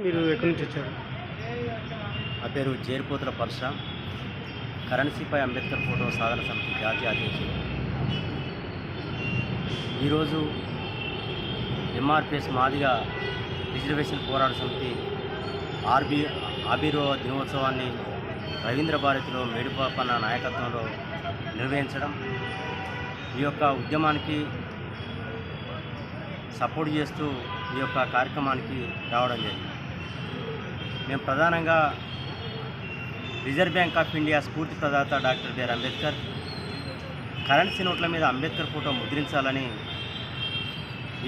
మీరు ఎక్కడి నుంచి వచ్చారు? నా పేరు జేరిపోతుల పర్ష, కరెన్సీపై అంబేద్కర్ ఫోటో సాధన సమితి జాతీయ అధ్యక్షుడు. ఈరోజు ఎంఆర్పిఎస్ మాదిగా రిజర్వేషన్ పోరాట సమితి ఆవిర్భావ దినోత్సవాన్ని రవీంద్ర భారతిలో మేడిపాపన్న నాయకత్వంలో నిర్వహించడం, ఈ యొక్క ఉద్యమానికి సపోర్ట్ చేస్తూ ఈ యొక్క కార్యక్రమానికి రావడం జరిగింది. మేము ప్రధానంగా రిజర్వ్ బ్యాంక్ ఆఫ్ ఇండియా స్ఫూర్తి ప్రదాత డాక్టర్ బిఆర్ అంబేద్కర్ కరెన్సీ నోట్ల మీద అంబేద్కర్ ఫోటో ముద్రించాలని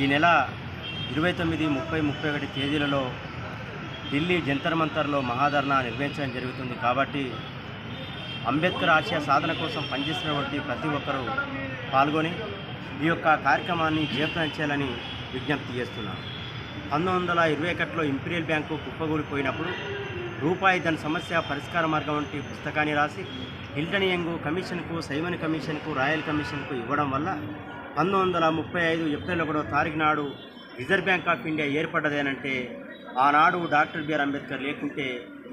ఈ నెల 29, 30, 31 తేదీలలో ఢిల్లీ జంతర్ మంతర్లో మహాధర్నా నిర్వహించడం జరుగుతుంది. కాబట్టి అంబేద్కర్ ఆశయ సాధన కోసం పనిచేసినటువంటి ప్రతి ఒక్కరూ పాల్గొని ఈ యొక్క కార్యక్రమాన్ని జయప్రదం చేయాలని విజ్ఞప్తి చేస్తున్నాను. 1921లో ఇంపీరియల్ బ్యాంకు కుప్పగూలిపోయినప్పుడు రూపాయి దాని సమస్య పరిష్కార మార్గం వంటి పుస్తకాన్ని రాసి హిల్టన్ యంగ్ కమిషన్కు, సైమన్ కమిషన్కు, రాయల్ కమిషన్కు ఇవ్వడం వల్ల 1935 ఏప్రిల్ 1వ తారీఖు నాడు రిజర్వ్ బ్యాంక్ ఆఫ్ ఇండియా ఏర్పడ్డదేనంటే ఆనాడు డాక్టర్ బిఆర్ అంబేద్కర్ లేకుంటే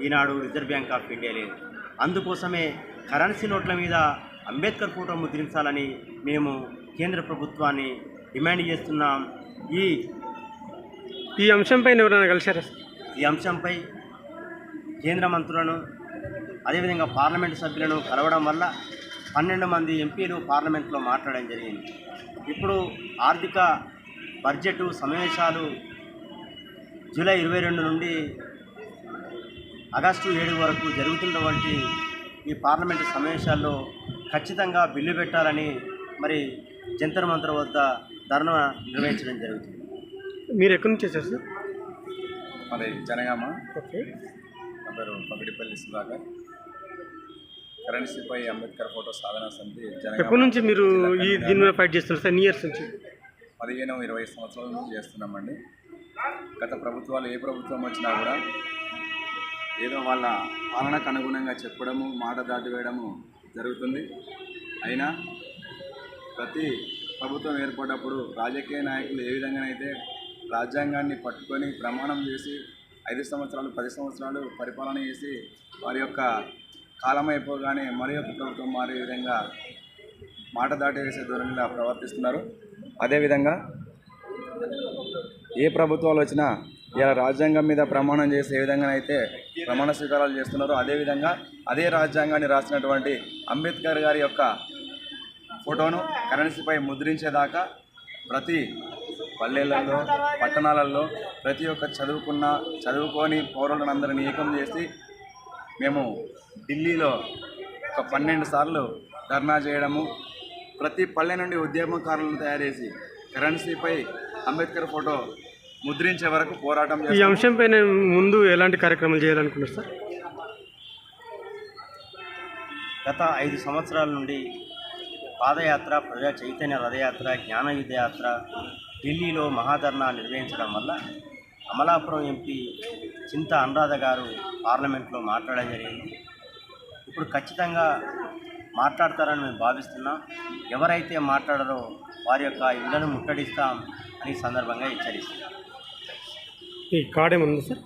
ఈనాడు రిజర్వ్ బ్యాంక్ ఆఫ్ ఇండియా లేదు. అందుకోసమే కరెన్సీ నోట్ల మీద అంబేద్కర్ ఫోటో ముద్రించాలని మేము కేంద్ర ప్రభుత్వాన్ని డిమాండ్ చేస్తున్నాం. ఈ అంశంపై ఎవరైనా కలిశారా? ఈ అంశంపై కేంద్ర మంత్రులను, అదేవిధంగా పార్లమెంటు సభ్యులను కలవడం వల్ల 12 మంది ఎంపీలు పార్లమెంట్లో మాట్లాడడం జరిగింది. ఇప్పుడు ఆర్థిక బడ్జెట్ సమావేశాలు జూలై 22 నుండి ఆగస్టు 7 వరకు జరుగుతున్నటువంటి ఈ పార్లమెంటు సమావేశాల్లో ఖచ్చితంగా బిల్లు పెట్టాలని మరి జంతర్ మంతర్ వద్ద ధర్నా నిర్వహించడం జరుగుతుంది. మీరు ఎక్కడి నుంచి వచ్చారు సార్? మరి జనగామ. ఓకే. నా పేరు పగిడిపల్లి సుధాకర్. కరెన్సీపై అంబేద్కర్ ఫోటో సాధన సమితి జనగామ. ఎప్పటి నుంచి మీరు దీని మీద ఫైట్ చేస్తున్నారు సార్? ఇయర్స్ నుంచి? 15-20 సంవత్సరాల నుంచి చేస్తున్నామండి. గత ప్రభుత్వాలు ఏ ప్రభుత్వం వచ్చినా కూడా ఏదో వాళ్ళ పాలనకు అనుగుణంగా చెప్పడము, మాట దాటివేయడము జరుగుతుంది. అయినా ప్రతి ప్రభుత్వం ఏర్పడినప్పుడు రాజకీయ నాయకులు ఏ విధంగానైతే రాజ్యాంగాన్ని పట్టుకొని ప్రమాణం చేసి 5 సంవత్సరాలు 10 సంవత్సరాలు పరిపాలన చేసి వారి యొక్క కాలం అయిపోగానే మరి యొక్క ప్రభుత్వం మారే విధంగా మాట దాటి వేసే ధోరణిలా ప్రవర్తిస్తున్నారు. అదేవిధంగా ఏ ప్రభుత్వాలు వచ్చినా ఇలా రాజ్యాంగం మీద ప్రమాణం చేసి ఏ విధంగానైతే ప్రమాణ స్వీకారాలు చేస్తున్నారో అదేవిధంగా అదే రాజ్యాంగాన్ని రాసినటువంటి అంబేద్కర్ గారి యొక్క ఫోటోను కరెన్సీపై ముద్రించేదాకా ప్రతి పల్లెలలో, పట్టణాలలో ప్రతి ఒక్క చదువుకొని పౌరులను అందరినీ ఏకం చేసి మేము ఢిల్లీలో ఒక 12 సార్లు ధర్నా చేయడము, ప్రతి పల్లె నుండి ఉద్యమకారులను తయారు చేసి కరెన్సీపై అంబేద్కర్ ఫోటో ముద్రించే వరకు పోరాటం చేస్తాం. ఈ అంశంపై ముందు ఎలాంటి కార్యక్రమాలు చేయాలనుకున్నారు సార్? గత 5 సంవత్సరాల నుండి పాదయాత్ర, ప్రజా చైతన్య రథయాత్ర, జ్ఞాన యుద్ధయాత్ర, ఢిల్లీలో మహాధర్నా నిర్వహించడం వల్ల అమలాపురం ఎంపీ చింత అనురాధ గారు పార్లమెంట్లో మాట్లాడడం జరిగింది. ఇప్పుడు ఖచ్చితంగా మాట్లాడతారని మేము భావిస్తున్నాం. ఎవరైతే మాట్లాడారో వారి యొక్క ఇళ్లను ముట్టడిస్తాం అని సందర్భంగా హెచ్చరిస్తాం. ఈ కార్డ్ ఏమన్నా సార్?